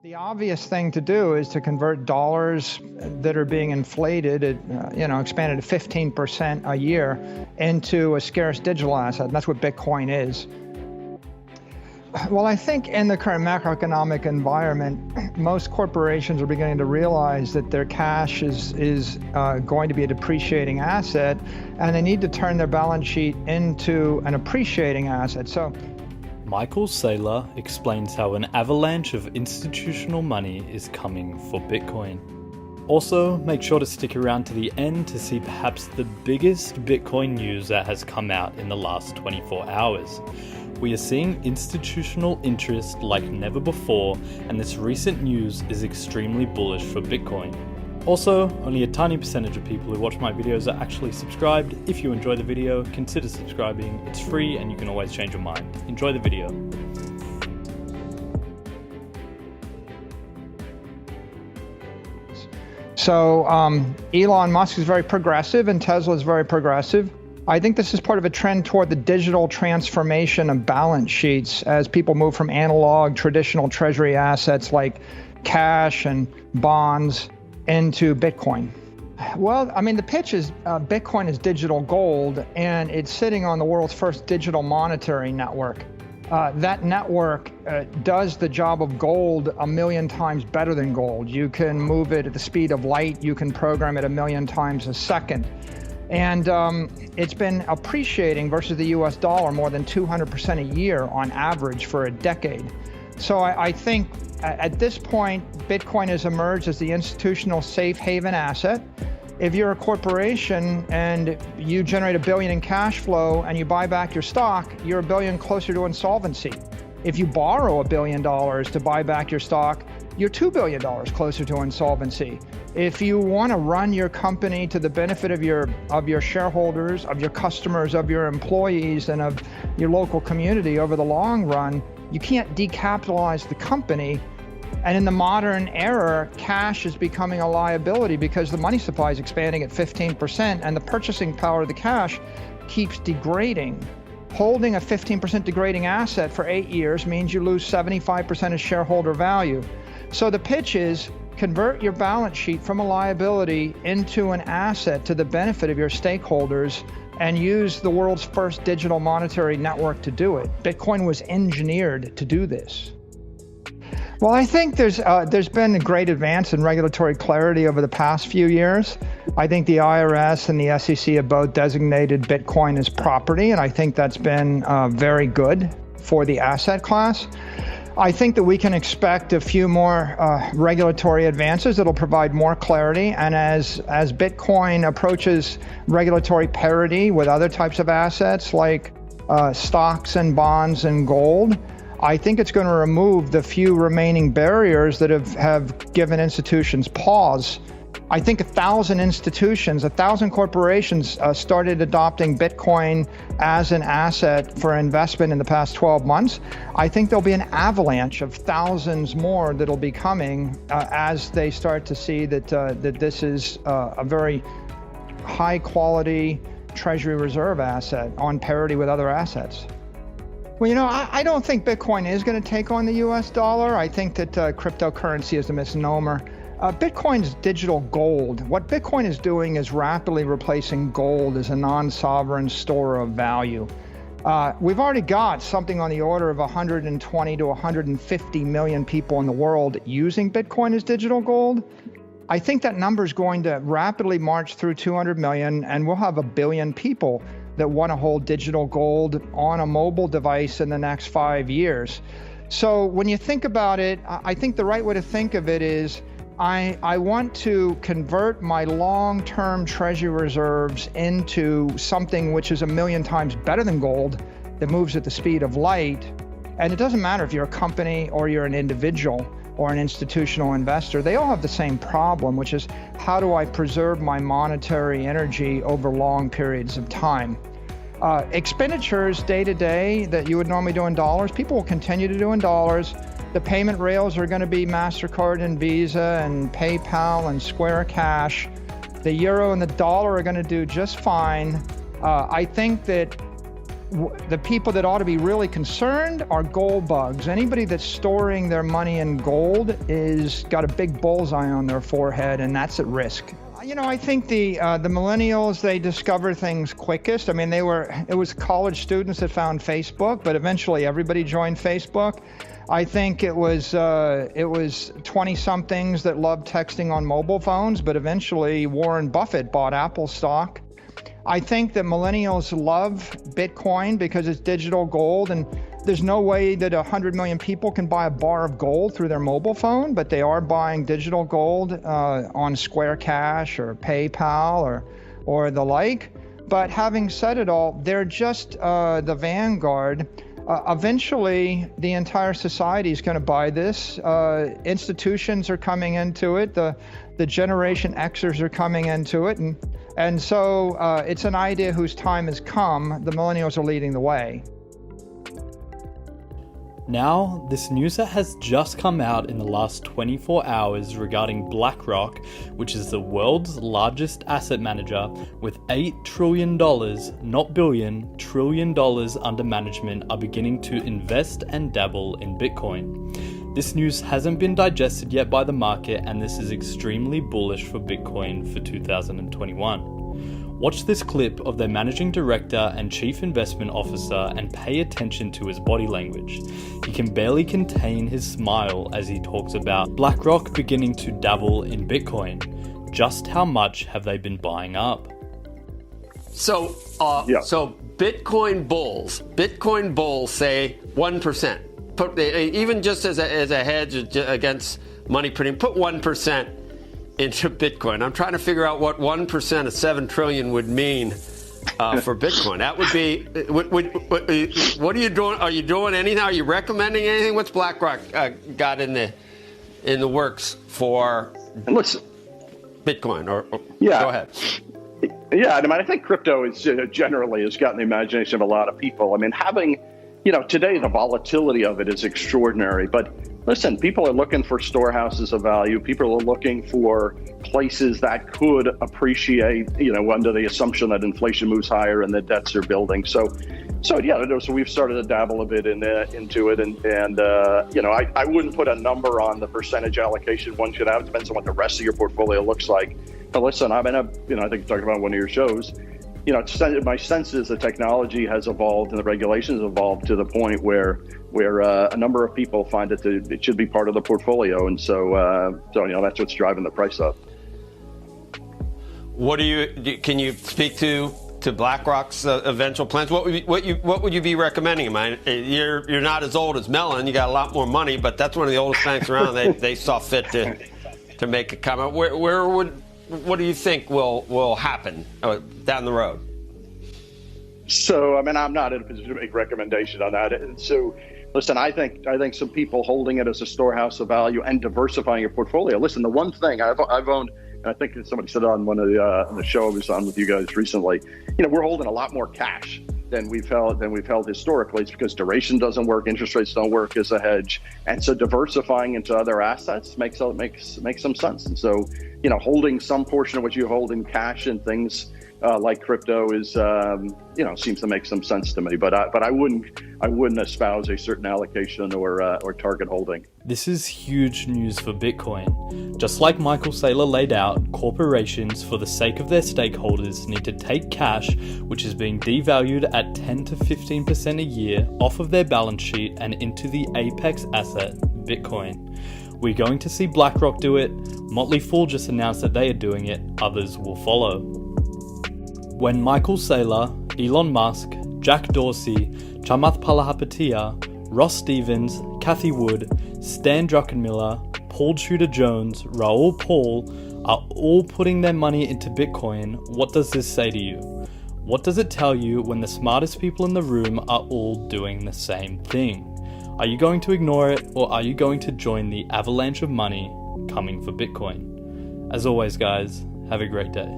The obvious thing to do is to convert dollars that are being inflated at, expanded to 15% a year into a scarce digital asset. And that's what Bitcoin is. Well, I think in the current macroeconomic environment, most corporations are beginning to realize that their cash is going to be a depreciating asset, and they need to turn their balance sheet into an appreciating asset. So, Michael Saylor explains how an avalanche of institutional money is coming for Bitcoin. Also, make sure to stick around to the end to see perhaps the biggest Bitcoin news that has come out in the last 24 hours. We are seeing institutional interest like never before, and this recent news is extremely bullish for Bitcoin. Also, only a tiny percentage of people who watch my videos are actually subscribed. If you enjoy the video, consider subscribing. It's free and you can always change your mind. Enjoy the video. So Elon Musk is very progressive and Tesla is very progressive. I think this is part of a trend toward the digital transformation of balance sheets as people move from analog, traditional treasury assets like cash and bonds into Bitcoin. Well, I mean, the pitch is Bitcoin is digital gold, and it's sitting on the world's first digital monetary network. That network does the job of gold 1,000,000 times better than gold. You can move it at the speed of light. You can program it 1,000,000 times a second. And it's been appreciating versus the US dollar more than 200% a year on average for a decade. So I think at this point, Bitcoin has emerged as the institutional safe haven asset. If you're a corporation and you generate $1 billion in cash flow and you buy back your stock, you're $1 billion closer to insolvency. If you borrow $1 billion to buy back your stock, you're $2 billion closer to insolvency. If you want to run your company to the benefit of your shareholders, of your customers, of your employees, and of your local community over the long run, you can't decapitalize the company. And in the modern era, cash is becoming a liability because the money supply is expanding at 15% and the purchasing power of the cash keeps degrading. Holding a 15% degrading asset for 8 years means you lose 75% of shareholder value. So the pitch is convert your balance sheet from a liability into an asset to the benefit of your stakeholders and use the world's first digital monetary network to do it. Bitcoin was engineered to do this. Well, I think there's been a great advance in regulatory clarity over the past few years. I think the IRS and the SEC have both designated Bitcoin as property, and I think that's been very good for the asset class. I think that we can expect a few more regulatory advances that'll provide more clarity, and as Bitcoin approaches regulatory parity with other types of assets like stocks and bonds and gold, I think it's going to remove the few remaining barriers that have given institutions pause. I think 1,000 institutions, 1,000 corporations started adopting Bitcoin as an asset for investment in the past 12 months. I think there'll be an avalanche of thousands more that'll be coming as they start to see that this is a very high quality treasury reserve asset on parity with other assets. Well, I don't think Bitcoin is going to take on the US dollar. I think that cryptocurrency is a misnomer. Bitcoin's digital gold. What Bitcoin is doing is rapidly replacing gold as a non-sovereign store of value. We've already got something on the order of 120 to 150 million people in the world using Bitcoin as digital gold. I think that number is going to rapidly march through 200 million, and we'll have 1 billion people that want to hold digital gold on a mobile device in the next 5 years. So when you think about it, I think the right way to think of it is I want to convert my long-term treasury reserves into something which is 1,000,000 times better than gold that moves at the speed of light. And it doesn't matter if you're a company or you're an individual or an institutional investor, they all have the same problem, which is how do I preserve my monetary energy over long periods of time? Expenditures day to day that you would normally do in dollars, people will continue to do in dollars. The payment rails are going to be MasterCard and Visa and PayPal and Square Cash. The euro and the dollar are going to do just fine. I think that the people that ought to be really concerned are gold bugs. Anybody that's storing their money in gold is got a big bullseye on their forehead, and that's at risk. I think the millennials, they discover things quickest. I mean, it was college students that found Facebook, but eventually everybody joined Facebook. I think it was 20-somethings that loved texting on mobile phones, but eventually Warren Buffett bought Apple stock. I think that millennials love Bitcoin because it's digital gold, and there's no way that 100 million people can buy a bar of gold through their mobile phone, but they are buying digital gold on Square Cash or PayPal or the like. But having said it all, they're just the vanguard. Eventually, the entire society is going to buy this. Institutions are coming into it. The Generation Xers are coming into it. And so it's an idea whose time has come. The millennials are leading the way. Now, this news that has just come out in the last 24 hours regarding Blackrock, which is the world's largest asset manager with $8 trillion, not billion, trillion dollars under management, are beginning to invest and dabble in Bitcoin. This news hasn't been digested yet by the market, and this is extremely bullish for Bitcoin for 2021. Watch this clip of their managing director and chief investment officer and pay attention to his body language. He can barely contain his smile as he talks about BlackRock beginning to dabble in Bitcoin. Just how much have they been buying up? So Bitcoin bulls say 1%. Even just as a hedge against money printing, put 1% into Bitcoin. I'm trying to figure out what 1% of 7 trillion would mean for Bitcoin. That would be. What are you doing? Are you doing anything? Are you recommending anything? What's BlackRock got in the works for Bitcoin? Go ahead. Yeah, I mean, I think crypto is generally has gotten the imagination of a lot of people. I mean, having, today the volatility of it is extraordinary, but listen, people are looking for storehouses of value. People are looking for places that could appreciate, under the assumption that inflation moves higher and the debts are building. So we've started to dabble a bit into it, and I wouldn't put a number on the percentage allocation one should have. It depends on what the rest of your portfolio looks like. But listen, I think you talked about one of your shows. My sense is the technology has evolved and the regulations have evolved to the point where a number of people find that it should be part of the portfolio, and so that's what's driving the price up. Can you speak to BlackRock's eventual plans? What would you be recommending? You're not as old as Mellon. You got a lot more money, but that's one of the oldest banks around. They saw fit to make a comment. What do you think will happen down the road? So, I mean, I'm not in a position to make recommendation on that. And so, listen, I think some people holding it as a storehouse of value and diversifying your portfolio. Listen, the one thing I've owned, and I think somebody said on one of the show I was on with you guys recently, we're holding a lot more cash than we've held historically. It's because duration doesn't work, interest rates don't work as a hedge, and so diversifying into other assets makes some sense. And so, holding some portion of what you hold in cash and things like crypto is seems to make some sense to me. But I wouldn't espouse a certain allocation or target holding. This is huge news for Bitcoin. Just like Michael Saylor laid out, corporations, for the sake of their stakeholders, need to take cash, which is being devalued at 10 to 15% a year, off of their balance sheet and into the apex asset, Bitcoin. We're going to see BlackRock do it. Motley just announced that they are doing it. Others will follow. When Michael Saylor, Elon Musk, Jack Dorsey, Chamath Palihapitiya, Ross Stevens, Cathie Wood, Stan Druckenmiller, Paul Tudor Jones, Raoul Paul are all putting their money into Bitcoin, what does this say to you? What does it tell you when the smartest people in the room are all doing the same thing? Are you going to ignore it, or are you going to join the avalanche of money coming for Bitcoin? As always, guys, have a great day.